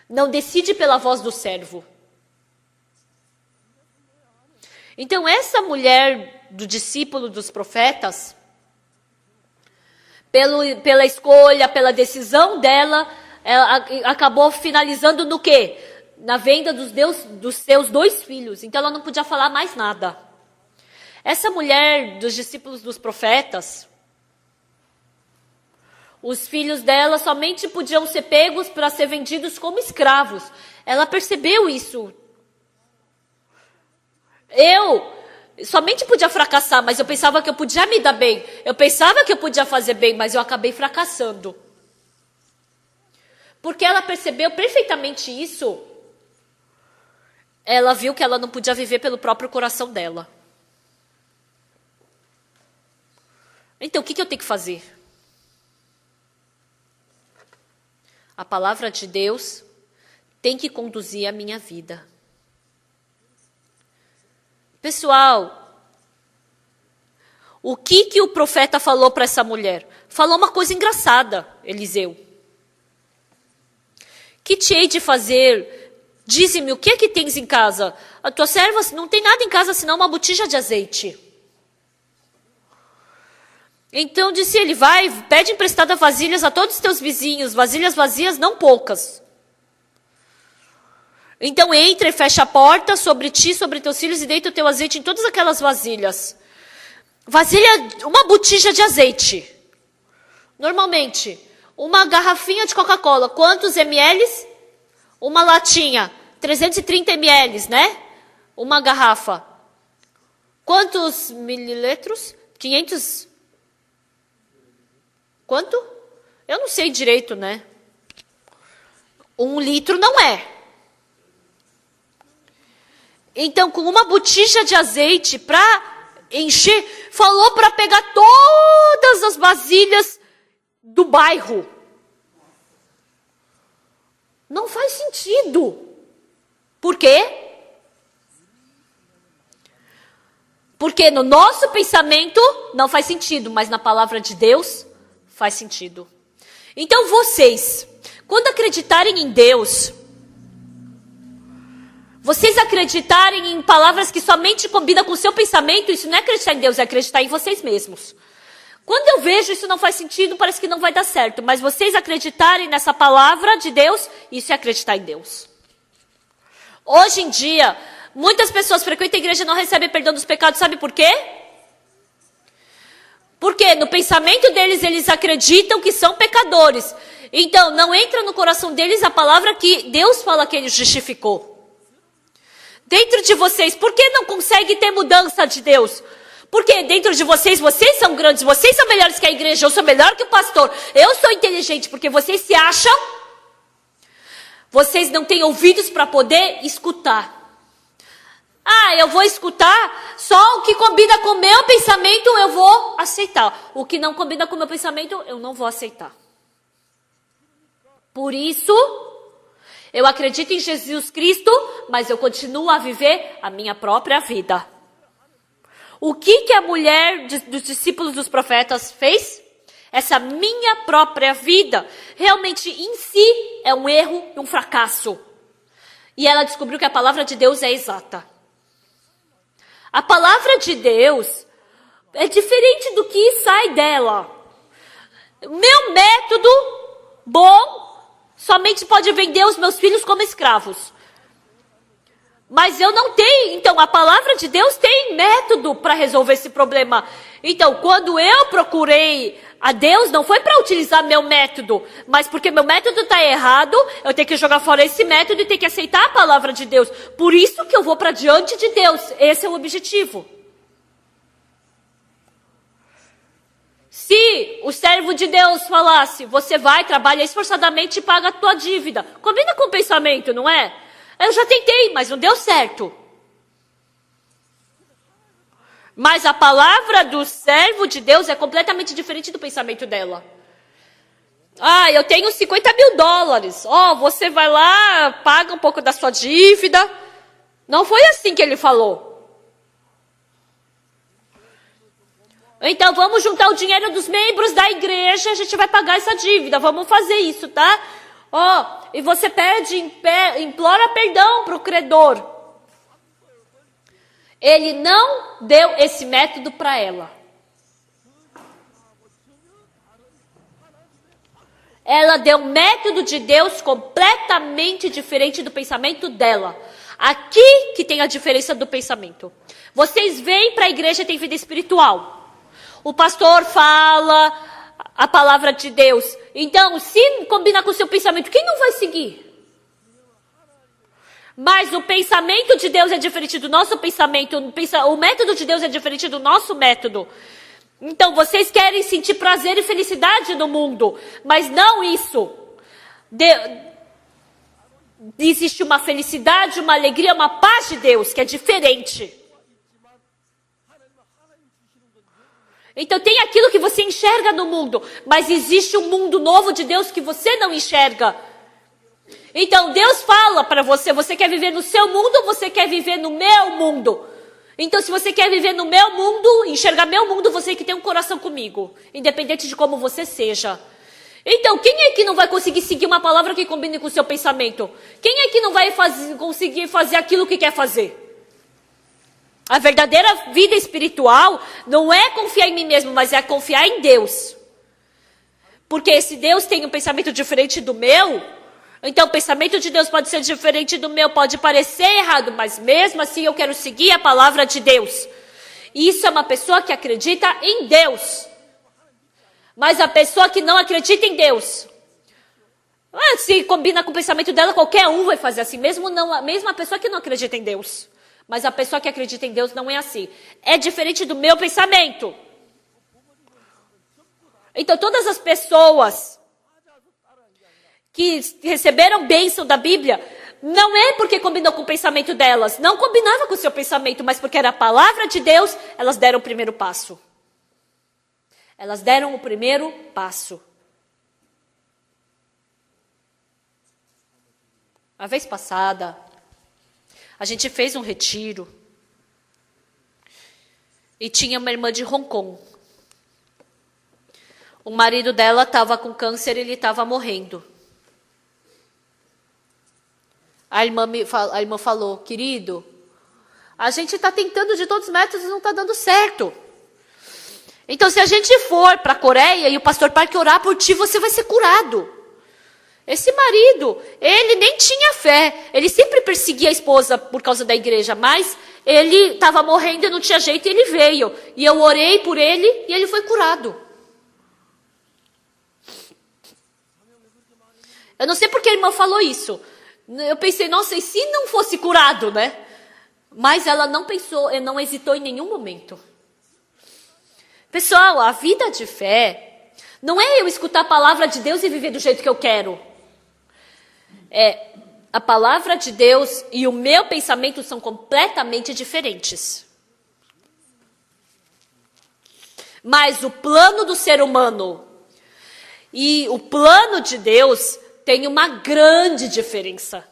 Não decide pela voz do servo. Então essa mulher do discípulo dos profetas, pela escolha, pela decisão dela, ela acabou finalizando no quê? Na venda dos seus 2 filhos. Então ela não podia falar mais nada. Essa mulher dos discípulos dos profetas, os filhos dela somente podiam ser pegos para ser vendidos como escravos. Ela percebeu isso. Eu somente podia fracassar, mas eu pensava que eu podia me dar bem. Eu pensava que eu podia fazer bem, mas eu acabei fracassando. Porque ela percebeu perfeitamente isso. Ela viu que ela não podia viver pelo próprio coração dela. Então, o que eu tenho que fazer? A palavra de Deus tem que conduzir a minha vida. Pessoal, o que o profeta falou para essa mulher? Falou uma coisa engraçada, Eliseu. Que te hei de fazer? Dize-me, o que é que tens em casa? A tua serva não tem nada em casa senão uma botija de azeite. Então disse ele, vai, pede emprestada vasilhas a todos os teus vizinhos, vasilhas vazias, não poucas. Então entra e fecha a porta sobre ti, sobre teus filhos, e deita o teu azeite em todas aquelas vasilhas. Vasilha, uma botija de azeite. Normalmente, uma garrafinha de Coca-Cola, quantos ml? Uma latinha, 330 ml, né? Uma garrafa. Quantos mililitros? 500? Quanto? Eu não sei direito, né? 1 litro não é. Então, com uma botija de azeite para encher, falou para pegar todas as vasilhas do bairro. Não faz sentido. Por quê? Porque no nosso pensamento não faz sentido, mas na palavra de Deus faz sentido. Então vocês, quando acreditarem em Deus, vocês acreditarem em palavras que somente combinam com o seu pensamento, isso não é acreditar em Deus, é acreditar em vocês mesmos. Quando eu vejo isso não faz sentido, parece que não vai dar certo. Mas vocês acreditarem nessa palavra de Deus, isso é acreditar em Deus. Hoje em dia, muitas pessoas frequentam a igreja e não recebem perdão dos pecados, sabe por quê? Porque no pensamento deles, eles acreditam que são pecadores. Então, não entra no coração deles a palavra que Deus fala que ele justificou. Dentro de vocês, por que não consegue ter mudança de Deus? Porque dentro de vocês, vocês são grandes, vocês são melhores que a igreja, eu sou melhor que o pastor, eu sou inteligente, porque vocês se acham, vocês não têm ouvidos para poder escutar. Ah, eu vou escutar só o que combina com o meu pensamento, eu vou aceitar. O que não combina com o meu pensamento, eu não vou aceitar. Por isso, eu acredito em Jesus Cristo, mas eu continuo a viver a minha própria vida. O que a mulher dos discípulos dos profetas fez? Essa minha própria vida, realmente em si, é um erro e um fracasso. E ela descobriu que a palavra de Deus é exata. A palavra de Deus é diferente do que sai dela. Meu método bom somente pode vender os meus filhos como escravos. Mas eu não tenho. Então, a palavra de Deus tem método para resolver esse problema. Então, quando eu procurei a Deus, não foi para utilizar meu método, mas porque meu método está errado, eu tenho que jogar fora esse método e tenho que aceitar a palavra de Deus. Por isso que eu vou para diante de Deus. Esse é o objetivo. Se o servo de Deus falasse, você vai, trabalha esforçadamente e paga a tua dívida. Combina com o pensamento, não é? Eu já tentei, mas não deu certo. Mas a palavra do servo de Deus é completamente diferente do pensamento dela. Ah, eu tenho $50.000. Você vai lá, paga um pouco da sua dívida. Não foi assim que ele falou. Então vamos juntar o dinheiro dos membros da igreja, a gente vai pagar essa dívida. Vamos fazer isso, tá? E você implora perdão para o credor. Ele não deu esse método para ela. Ela deu um método de Deus completamente diferente do pensamento dela. Aqui que tem a diferença do pensamento. Vocês vêm para a igreja e têm vida espiritual. O pastor fala a palavra de Deus. Então, se combinar com o seu pensamento, quem não vai seguir? Mas o pensamento de Deus é diferente do nosso pensamento. O método de Deus é diferente do nosso método. Então, vocês querem sentir prazer e felicidade no mundo. Mas não isso. Existe uma felicidade, uma alegria, uma paz de Deus que é diferente. Então tem aquilo que você enxerga no mundo, mas existe um mundo novo de Deus que você não enxerga. Então Deus fala para você, você quer viver no seu mundo ou você quer viver no meu mundo? Então se você quer viver no meu mundo, enxergar meu mundo, você tem que ter um coração comigo, independente de como você seja. Então quem é que não vai conseguir seguir uma palavra que combine com o seu pensamento? Quem é que não vai conseguir fazer aquilo que quer fazer? A verdadeira vida espiritual não é confiar em mim mesmo, mas é confiar em Deus. Porque se Deus tem um pensamento diferente do meu, então o pensamento de Deus pode ser diferente do meu, pode parecer errado, mas mesmo assim eu quero seguir a palavra de Deus. Isso é uma pessoa que acredita em Deus. Mas a pessoa que não acredita em Deus, se combina com o pensamento dela, qualquer um vai fazer assim, mesmo a pessoa que não acredita em Deus. Mas a pessoa que acredita em Deus não é assim. É diferente do meu pensamento. Então todas as pessoas que receberam bênção da Bíblia, não é porque combinou com o pensamento delas. Não combinava com o seu pensamento, mas porque era a palavra de Deus, elas deram o primeiro passo. Elas deram o primeiro passo. A vez passada, a gente fez um retiro e tinha uma irmã de Hong Kong. O marido dela estava com câncer e ele estava morrendo. A irmã falou, querido, a gente está tentando de todos os métodos e não está dando certo. Então, se a gente for para a Coreia e o pastor Park orar por ti, você vai ser curado. Esse marido, ele nem tinha fé. Ele sempre perseguia a esposa por causa da igreja, mas ele estava morrendo e não tinha jeito e ele veio. E eu orei por ele e ele foi curado. Eu não sei porque a irmã falou isso. Eu pensei, nossa, e se não fosse curado, né? Mas ela não pensou, não hesitou em nenhum momento. Pessoal, a vida de fé não é eu escutar a palavra de Deus e viver do jeito que eu quero. A palavra de Deus e o meu pensamento são completamente diferentes. Mas o plano do ser humano e o plano de Deus tem uma grande diferença.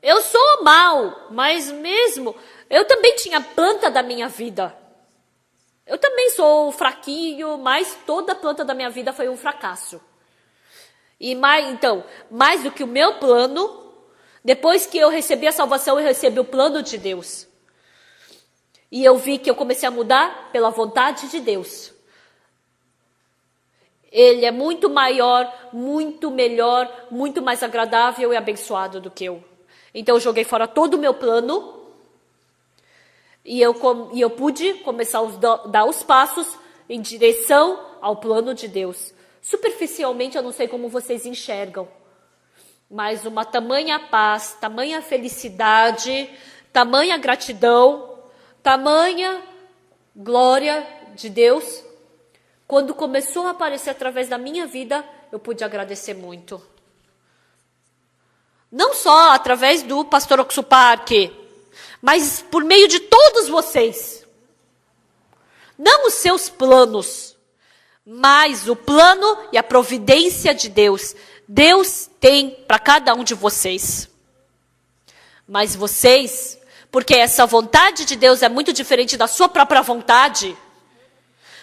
Eu sou mal, mas mesmo eu também tinha planta da minha vida. Eu também sou fraquinho, mas toda a planta da minha vida foi um fracasso. E mais do que o meu plano, depois que eu recebi a salvação, eu recebi o plano de Deus. E eu vi que eu comecei a mudar pela vontade de Deus. Ele é muito maior, muito melhor, muito mais agradável e abençoado do que eu. Então eu joguei fora todo o meu plano. E eu pude começar a dar os passos em direção ao plano de Deus. Superficialmente, eu não sei como vocês enxergam. Mas uma tamanha paz, tamanha felicidade, tamanha gratidão, tamanha glória de Deus. Quando começou a aparecer através da minha vida, eu pude agradecer muito. Não só através do pastor Oxupark, mas por meio de todos vocês. Não os seus planos, mas o plano e a providência de Deus. Deus tem para cada um de vocês. Mas vocês, porque essa vontade de Deus é muito diferente da sua própria vontade,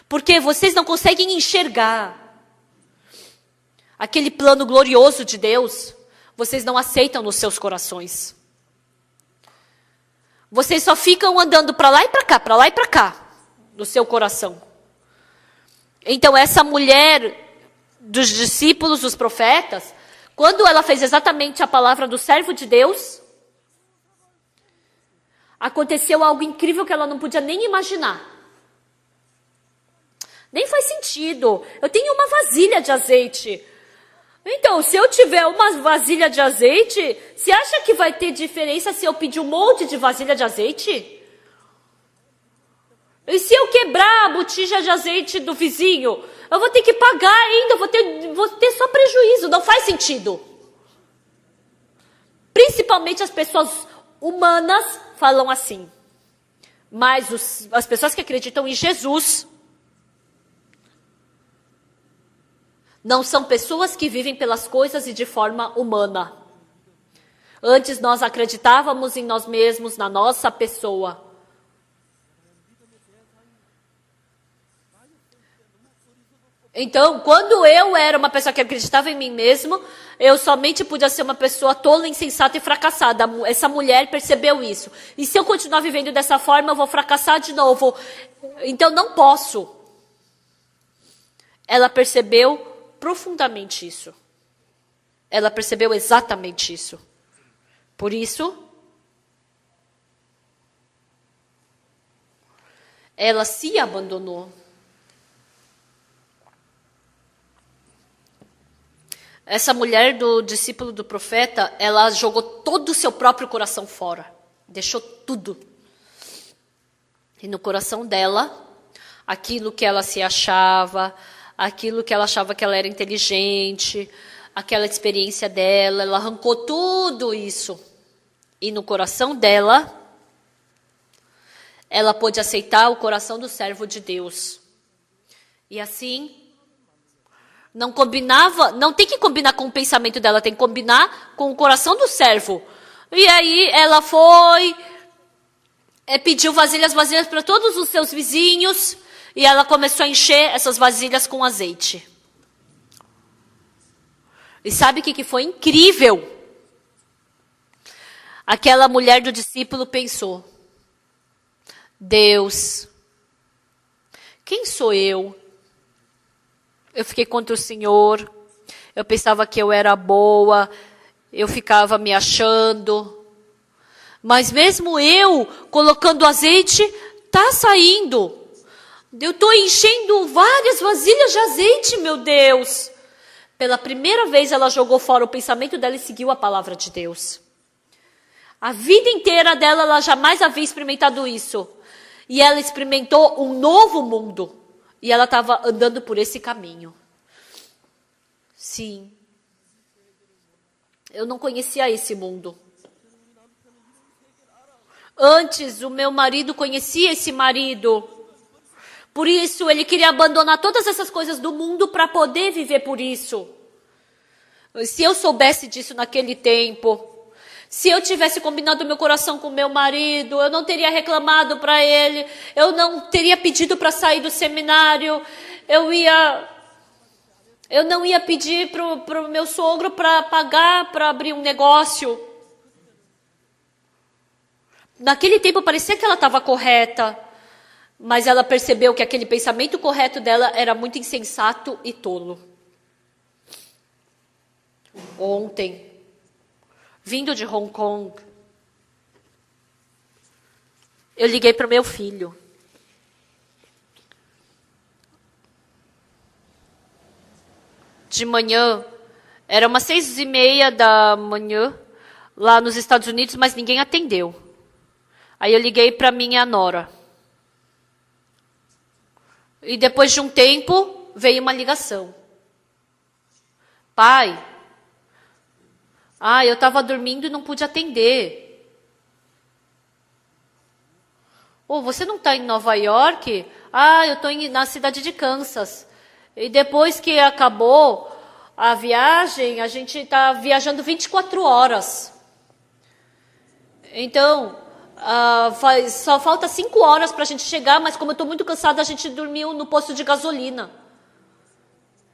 porque vocês não conseguem enxergar aquele plano glorioso de Deus, vocês não aceitam nos seus corações. Vocês só ficam andando para lá e para cá, no seu coração. Então, essa mulher dos discípulos, dos profetas, quando ela fez exatamente a palavra do servo de Deus, aconteceu algo incrível que ela não podia nem imaginar. Nem faz sentido. Eu tenho uma vasilha de azeite. Então, se eu tiver uma vasilha de azeite, você acha que vai ter diferença se eu pedir um monte de vasilha de azeite? E se eu quebrar a botija de azeite do vizinho, eu vou ter que pagar ainda, vou ter só prejuízo. Não faz sentido. Principalmente as pessoas humanas falam assim. Mas as pessoas que acreditam em Jesus não são pessoas que vivem pelas coisas e de forma humana. Antes nós acreditávamos em nós mesmos, na nossa pessoa. Então, quando eu era uma pessoa que acreditava em mim mesmo, eu somente podia ser uma pessoa tola, insensata e fracassada. Essa mulher percebeu isso. E se eu continuar vivendo dessa forma, eu vou fracassar de novo. Então, não posso. Ela percebeu profundamente isso. Ela percebeu exatamente isso. Por isso, ela se abandonou. Essa mulher do discípulo do profeta, ela jogou todo o seu próprio coração fora. Deixou tudo. E no coração dela, aquilo que ela se achava, aquilo que ela achava que ela era inteligente, aquela experiência dela, ela arrancou tudo isso. E no coração dela, ela pôde aceitar o coração do servo de Deus. E assim, não tem que combinar com o pensamento dela, tem que combinar com o coração do servo. E aí ela foi, pediu vasilhas para todos os seus vizinhos, E ela começou a encher essas vasilhas com azeite. E sabe o que foi incrível? Aquela mulher do discípulo pensou: Deus, quem sou eu? Eu fiquei contra o Senhor, eu pensava que eu era boa, eu ficava me achando. Mas mesmo eu colocando azeite, tá saindo. Eu estou enchendo várias vasilhas de azeite, meu Deus. Pela primeira vez ela jogou fora o pensamento dela e seguiu a palavra de Deus. A vida inteira dela, ela jamais havia experimentado isso. E ela experimentou um novo mundo. E ela estava andando por esse caminho. Sim. Eu não conhecia esse mundo. Antes, o meu marido conhecia esse marido. Por isso, ele queria abandonar todas essas coisas do mundo para poder viver por isso. Se eu soubesse disso naquele tempo, se eu tivesse combinado meu coração com meu marido, eu não teria reclamado para ele, eu não teria pedido para sair do seminário, eu não ia pedir pro meu sogro para pagar para abrir um negócio. Naquele tempo parecia que ela estava correta, mas ela percebeu que aquele pensamento correto dela era muito insensato e tolo. Ontem, vindo de Hong Kong, eu liguei para o meu filho. De manhã, era umas 6:30 da manhã, lá nos Estados Unidos, mas ninguém atendeu. Aí eu liguei para minha nora. E depois de um tempo, veio uma ligação. Pai, eu estava dormindo e não pude atender. Você não está em Nova York? Eu estou na cidade de Kansas. E depois que acabou a viagem, a gente está viajando 24 horas. Então, só falta 5 horas para a gente chegar, mas como eu estou muito cansada, a gente dormiu no posto de gasolina.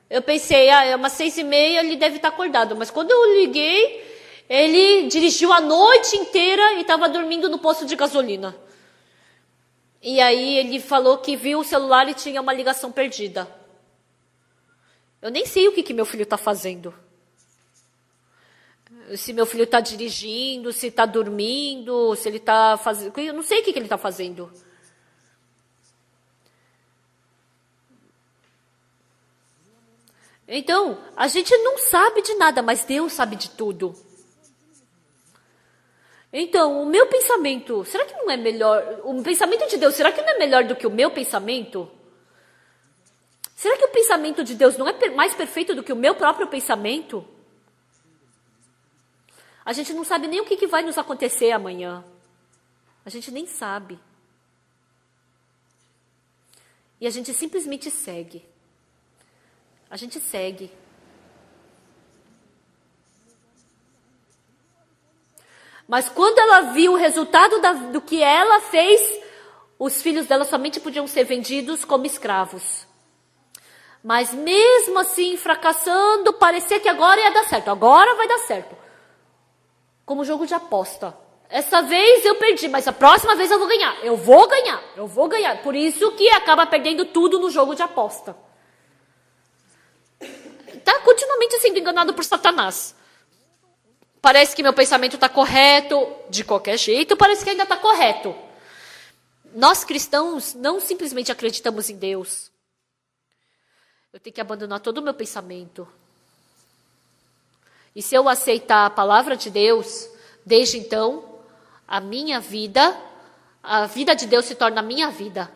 Eu pensei, é umas 6:30, ele deve estar acordado. Mas quando eu liguei, ele dirigiu a noite inteira e estava dormindo no posto de gasolina. E aí ele falou que viu o celular e tinha uma ligação perdida. Eu nem sei o que meu filho está fazendo. Se meu filho está dirigindo, se está dormindo, se ele está fazendo... Eu não sei o que ele está fazendo. Então, a gente não sabe de nada, mas Deus sabe de tudo. Então, o meu pensamento, será que não é melhor? O pensamento de Deus, será que não é melhor do que o meu pensamento? Será que o pensamento de Deus não é mais perfeito do que o meu próprio pensamento? A gente não sabe nem o que vai nos acontecer amanhã. A gente nem sabe. E a gente simplesmente segue. A gente segue. Mas quando ela viu o resultado do que ela fez, os filhos dela somente podiam ser vendidos como escravos. Mas mesmo assim, fracassando, parecia que agora ia dar certo. Agora vai dar certo. Como jogo de aposta. Essa vez eu perdi, mas a próxima vez eu vou ganhar. Eu vou ganhar, eu vou ganhar. Por isso que acaba perdendo tudo no jogo de aposta. Está continuamente sendo enganado por Satanás. Parece que meu pensamento está correto, de qualquer jeito, parece que ainda está correto. Nós cristãos não simplesmente acreditamos em Deus. Eu tenho que abandonar todo o meu pensamento. E se eu aceitar a palavra de Deus, desde então, a vida de Deus se torna a minha vida.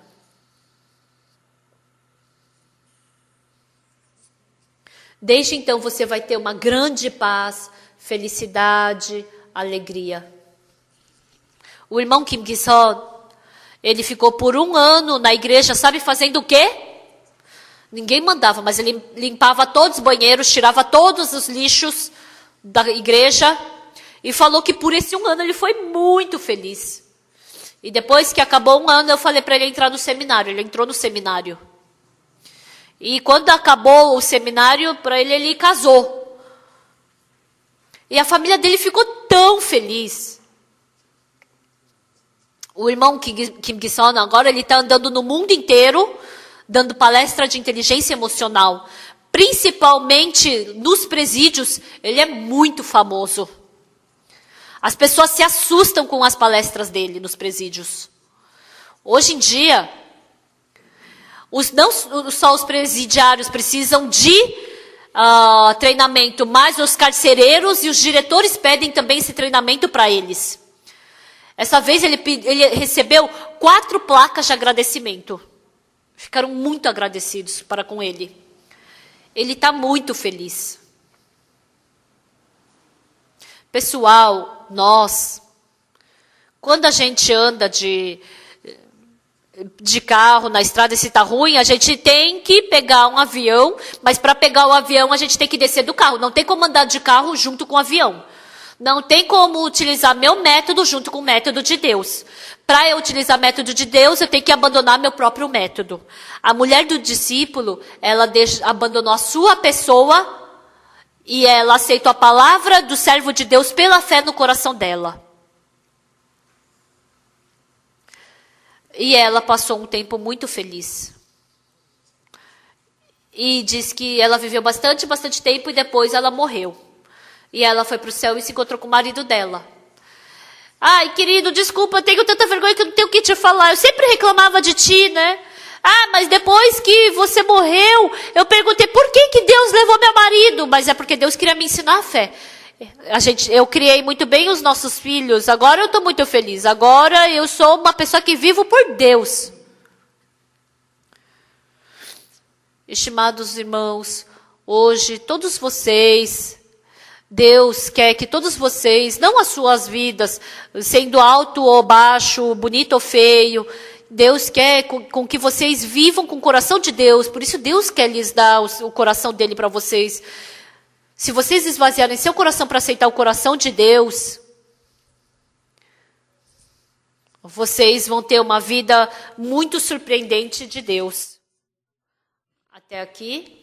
Desde então você vai ter uma grande paz, felicidade, alegria. O irmão Kim Ki-sol, ele ficou por 1 ano na igreja, sabe fazendo o quê? Ninguém mandava, mas ele limpava todos os banheiros, tirava todos os lixos da igreja e falou que por esse 1 ano ele foi muito feliz. E depois que acabou um ano, eu falei para ele entrar no seminário. Ele entrou no seminário. E quando acabou o seminário, para ele casou. E a família dele ficou tão feliz. O irmão Kim Gi-son, agora ele está andando no mundo inteiro, dando palestra de inteligência emocional. Principalmente nos presídios, ele é muito famoso. As pessoas se assustam com as palestras dele nos presídios. Hoje em dia, não só os presidiários precisam de treinamento, mas os carcereiros e os diretores pedem também esse treinamento para eles. Essa vez ele recebeu 4 placas de agradecimento. Ficaram muito agradecidos para com ele. Ele está muito feliz. Pessoal, quando a gente anda de carro na estrada e se está ruim, a gente tem que pegar um avião, mas para pegar o avião a gente tem que descer do carro. Não tem como andar de carro junto com o avião. Não tem como utilizar meu método junto com o método de Deus. Para eu utilizar o método de Deus, eu tenho que abandonar meu próprio método. A mulher do discípulo, ela abandonou a sua pessoa e ela aceitou a palavra do servo de Deus pela fé no coração dela. E ela passou um tempo muito feliz. E diz que ela viveu bastante tempo e depois ela morreu. E ela foi para o céu e se encontrou com o marido dela. Ai, querido, desculpa, eu tenho tanta vergonha que eu não tenho o que te falar. Eu sempre reclamava de ti, né? Ah, mas depois que você morreu, eu perguntei por que Deus levou meu marido? Mas é porque Deus queria me ensinar a fé. Eu criei muito bem os nossos filhos. Agora eu estou muito feliz. Agora eu sou uma pessoa que vivo por Deus. Estimados irmãos, hoje todos vocês, Deus quer que todos vocês, não as suas vidas, sendo alto ou baixo, bonito ou feio, Deus quer com que vocês vivam com o coração de Deus. Por isso Deus quer lhes dar o coração dele para vocês. Se vocês esvaziarem seu coração para aceitar o coração de Deus, vocês vão ter uma vida muito surpreendente de Deus. Até aqui.